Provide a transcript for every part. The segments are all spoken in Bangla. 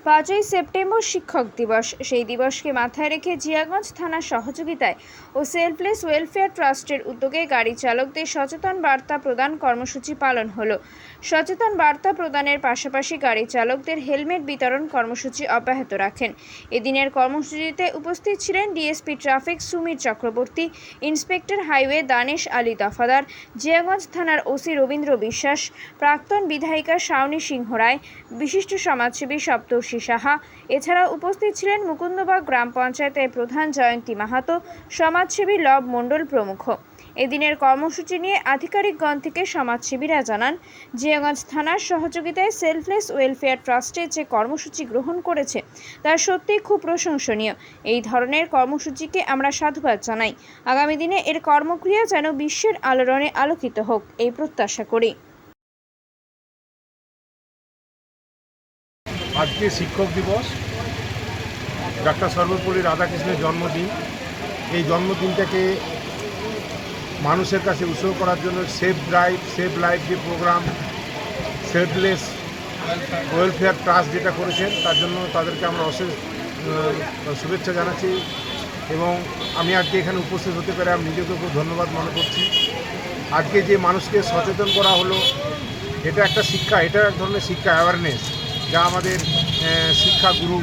5ই সেপ্টেম্বর শিক্ষক দিবস। সেই দিবসকে মাথায় রেখে জিয়াগঞ্জ থানার সহযোগিতায় ও সেলফলেস ওয়েলফেয়ার ট্রাস্টের উদ্যোগে গাড়ি চালকদের সচেতন বার্তা প্রদান কর্মসূচি পালন হলো। সচেতন বার্তা প্রদানের পাশাপাশি গাড়ি চালকদের হেলমেট বিতরণ কর্মসূচি অব্যাহত রাখেন। এদিনের কর্মসূচিতে উপস্থিত ছিলেন ডিএসপি ট্রাফিক সুমির চক্রবর্তী, ইন্সপেক্টর হাইওয়ে দানেশ আলী দফাদার, জিয়াগঞ্জ থানার ওসি রবীন্দ্র বিশ্বাস, প্রাক্তন বিধায়িকা শাওনী সিংহ রায়, বিশিষ্ট সমাজসেবী সপ্তর্ষি সাহা। এছাড়াও উপস্থিত ছিলেন মুকুন্দবাগ গ্রাম পঞ্চায়েতের প্রধান জয়ন্তী মাহাতো, সমাজসেবী লব মণ্ডল প্রমুখ। এদিনের কর্মসূচি নিয়ে আধিকারিকগণ থেকে সমাজসেবীরা জানান, জিয়াগঞ্জ থানার সহযোগিতায় সেলফলেস ওয়েলফেয়ার ট্রাস্টে যে কর্মসূচি গ্রহণ করেছে তা সত্যিই খুব প্রশংসনীয়। এই ধরনের কর্মসূচিকে আমরা সাধুবাদ জানাই। আগামী দিনে এর কর্মক্রিয়া যেন বিশ্বের আলোড়নে আলোকিত হোক, এই প্রত্যাশা করি। আজকে শিক্ষক দিবস, ডাক্তার সর্বপল্লী রাধাকৃষ্ণের জন্মদিন। এই জন্মদিনটাকে মানুষের কাছে উৎসর্গ করার জন্য সেফ ড্রাইভ সেভ লাইফ যে প্রোগ্রাম সেলফলেস ওয়েলফেয়ার ট্রাস্ট যেটা করেছেন, তার জন্য তাদেরকে আমরা অশেষ শুভেচ্ছা জানাচ্ছি। এবং আমি আজকে এখানে উপস্থিত হতে পেরে আমি নিজেকে খুব ধন্যবাদ মনে করছি। আজকে যে মানুষকে সচেতন করা হলো, এটা একটা শিক্ষা, এটা এক ধরনের শিক্ষা অ্যাওয়ারনেস, যা আমাদের শিক্ষাগুরু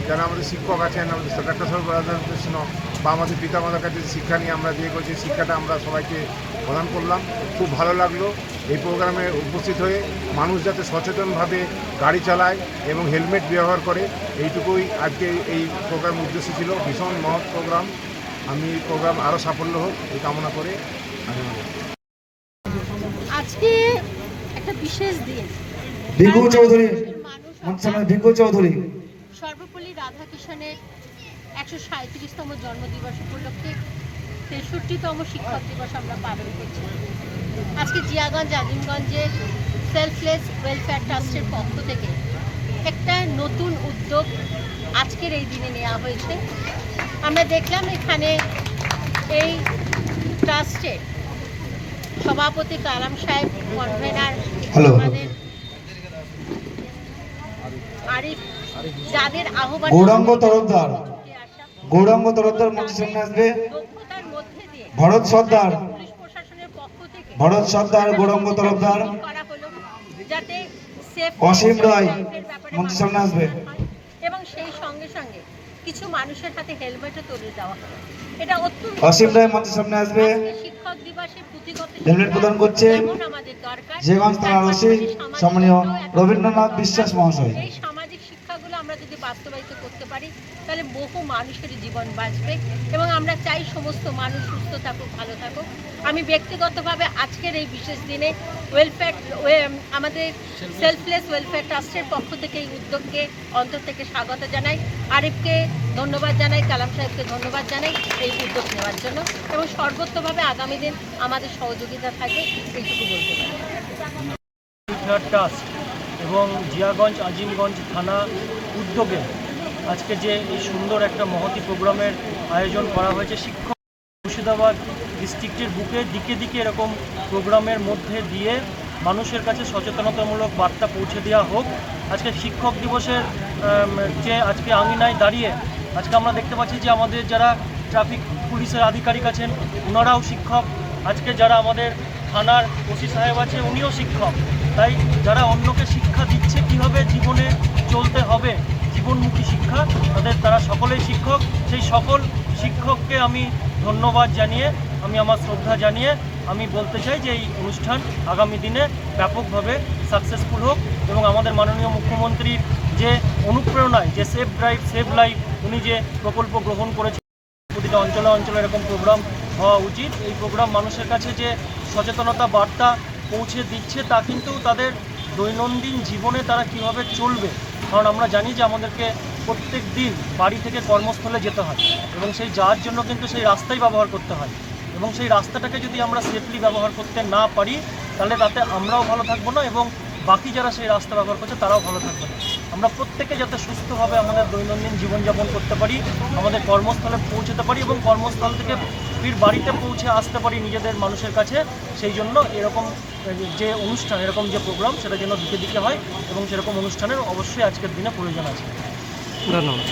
যারা আমাদের শিক্ষক আছেন, আমাদের ডাক্তার সর্বপল্লী রাধাকৃষ্ণ বা আমাদের পিতামাতার কাছে শিক্ষা নিয়ে আমরা দিয়ে করছি, শিক্ষাটা আমরা সবাইকে প্রদান করলাম। খুব ভালো লাগলো এই প্রোগ্রামে উপস্থিত হয়ে। মানুষ যাতে সচেতনভাবে গাড়ি চালায় এবং হেলমেট ব্যবহার করে, এইটুকুই আজকে এই প্রোগ্রামের উদ্দেশ্য ছিল। ভীষণ মহৎ প্রোগ্রাম। আমি এই প্রোগ্রাম আরও সাফল্য হোক এই কামনা করে আজকে একটা বিশেষ দিন। ভিঙ্গু চৌধুরী সর্বপল্লী রাধাকৃষ্ণের 137তম জন্মদিবস উপলক্ষে 63তম শিক্ষক দিবস আমরা পালন করছি। আজকে জিয়াগঞ্জ আজিমগঞ্জে সেলফলেস ওয়েলফেয়ার ট্রাস্টের পক্ষ থেকে একটা নতুন উদ্যোগ আজকের এই দিনে নেওয়া হয়েছে। আমরা দেখলাম এখানে এই ট্রাস্টের সভাপতি কালাম সাহেব, কনভেনার আমাদের আরিফ, যাদের আহ্বান গৌরাঙ্গ তরফদার মঞ্চের সামনে আসবে। দক্ষতার মধ্যে দিয়ে ভরত সর্দার, পুলিশ প্রশাসনের পক্ষ থেকে গৌরাঙ্গ তরফদার, করা হলো যাতে সেফ অসীম রায় মঞ্চের সামনে আসবে এবং সেই সঙ্গে সঙ্গে কিছু মানুষের হাতে হেলমেটও তুলে দেওয়া হলো। এটা অত্যন্ত অসীম রায় মঞ্চের সামনে আসবে। শিক্ষক দিবসে পুঁথিগত হেলমেট প্রদান করছে আমাদের দরকার জিয়াগঞ্জ থানার ওসি সম্মানীয় রবীন্দ্রনাথ বিশ্বাস মহাশয়। এই সামাজিক শিক্ষাগুলো আমরা যদি বাস্তবায়িত করতে পারি তাহলে বহু মানুষের জীবন বাঁচবে এবং আমরা চাই সমস্ত মানুষ সুস্থ থাকুক, ভালো থাকুক। আমি ব্যক্তিগতভাবে আজকের এই বিশেষ দিনে আমাদের সেলফলেস ওয়েলফেয়ার ট্রাস্টের পক্ষ থেকে এই উদ্যোগকে অন্তর থেকে স্বাগত জানাই। আরিফকে ধন্যবাদ জানাই, কালাম সাহেবকে ধন্যবাদ জানাই এই উদ্যোগ নেওয়ার জন্য এবং সর্বোচ্চভাবে আগামী দিন আমাদের সহযোগিতা থাকবে, এইটুকু বলতে পারি। ট্রাস্ট এবং জিয়াগঞ্জ আজিমগঞ্জ থানা উদ্যোগে আজকে যে এই সুন্দর একটা মহতী প্রোগ্রামের আয়োজন করা হয়েছে, শিক্ষক মুর্শিদাবাদ ডিস্ট্রিক্টের বুকে দিকে দিকে এরকম প্রোগ্রামের মধ্যে দিয়ে মানুষের কাছে সচেতনতামূলক বার্তা পৌঁছে দেওয়া হোক। আজকে শিক্ষক দিবসের যে আজকে আঙিনায় দাঁড়িয়ে আজকে আমরা দেখতে পাচ্ছি যে আমাদের যারা ট্রাফিক পুলিশের আধিকারিক আছেন ওনারাও শিক্ষক, আজকে যারা আমাদের থানার ওসি সাহেব আছে উনিও শিক্ষক। তাই যারা অন্যকে শিক্ষা দিচ্ছে কীভাবে জীবনে চলতে হবে, জীবনমুখী শিক্ষা, তারা সকলেই শিক্ষক। সেই সকল শিক্ষককে আমি ধন্যবাদ জানিয়ে, আমি আমার শ্রদ্ধা জানিয়ে আমি বলতে চাই যে এই অনুষ্ঠান আগামী দিনে ব্যাপকভাবে সাকসেসফুল হোক এবং আমাদের মাননীয় মুখ্যমন্ত্রীর যে অনুপ্রেরণায় যে সেফ ড্রাইভ সেভ লাইফ উনি যে প্রকল্প গ্রহণ করেছেন, প্রতিটা অঞ্চলে অঞ্চলে এরকম প্রোগ্রাম হওয়া উচিত। এই প্রোগ্রাম মানুষের কাছে যে সচেতনতা বার্তা পৌঁছে দিচ্ছে তা কিন্তু তাদের দৈনন্দিন জীবনে তারা কিভাবে চলবে, কারণ আমরা জানি যে আমাদেরকে প্রত্যেক দিন বাড়ি থেকে কর্মস্থলে যেতে হয় এবং সেই যাওয়ার জন্য কিন্তু সেই রাস্তাই ব্যবহার করতে হয় এবং সেই রাস্তাটাকে যদি আমরা সেফলি ব্যবহার করতে না পারি তাহলে তাতে আমরাও ভালো থাকবো না এবং বাকি যারা সেই রাস্তা ব্যবহার করছে তারাও ভালো থাকবে না। আমরা প্রত্যেকে যাতে সুস্থভাবে আমাদের দৈনন্দিন জীবনযাপন করতে পারি, আমাদের কর্মস্থলে পৌঁছতে পারি এবং কর্মস্থল থেকে ফির বাড়িতে পৌঁছে আসতে পারি নিজেদের মানুষের কাছে, সেই জন্য এরকম যে অনুষ্ঠান, এরকম যে প্রোগ্রাম সেটা যেন দিকে দিকে হয় এবং সেরকম অনুষ্ঠানের অবশ্যই আজকের দিনে প্রয়োজন আছে। ধন্যবাদ।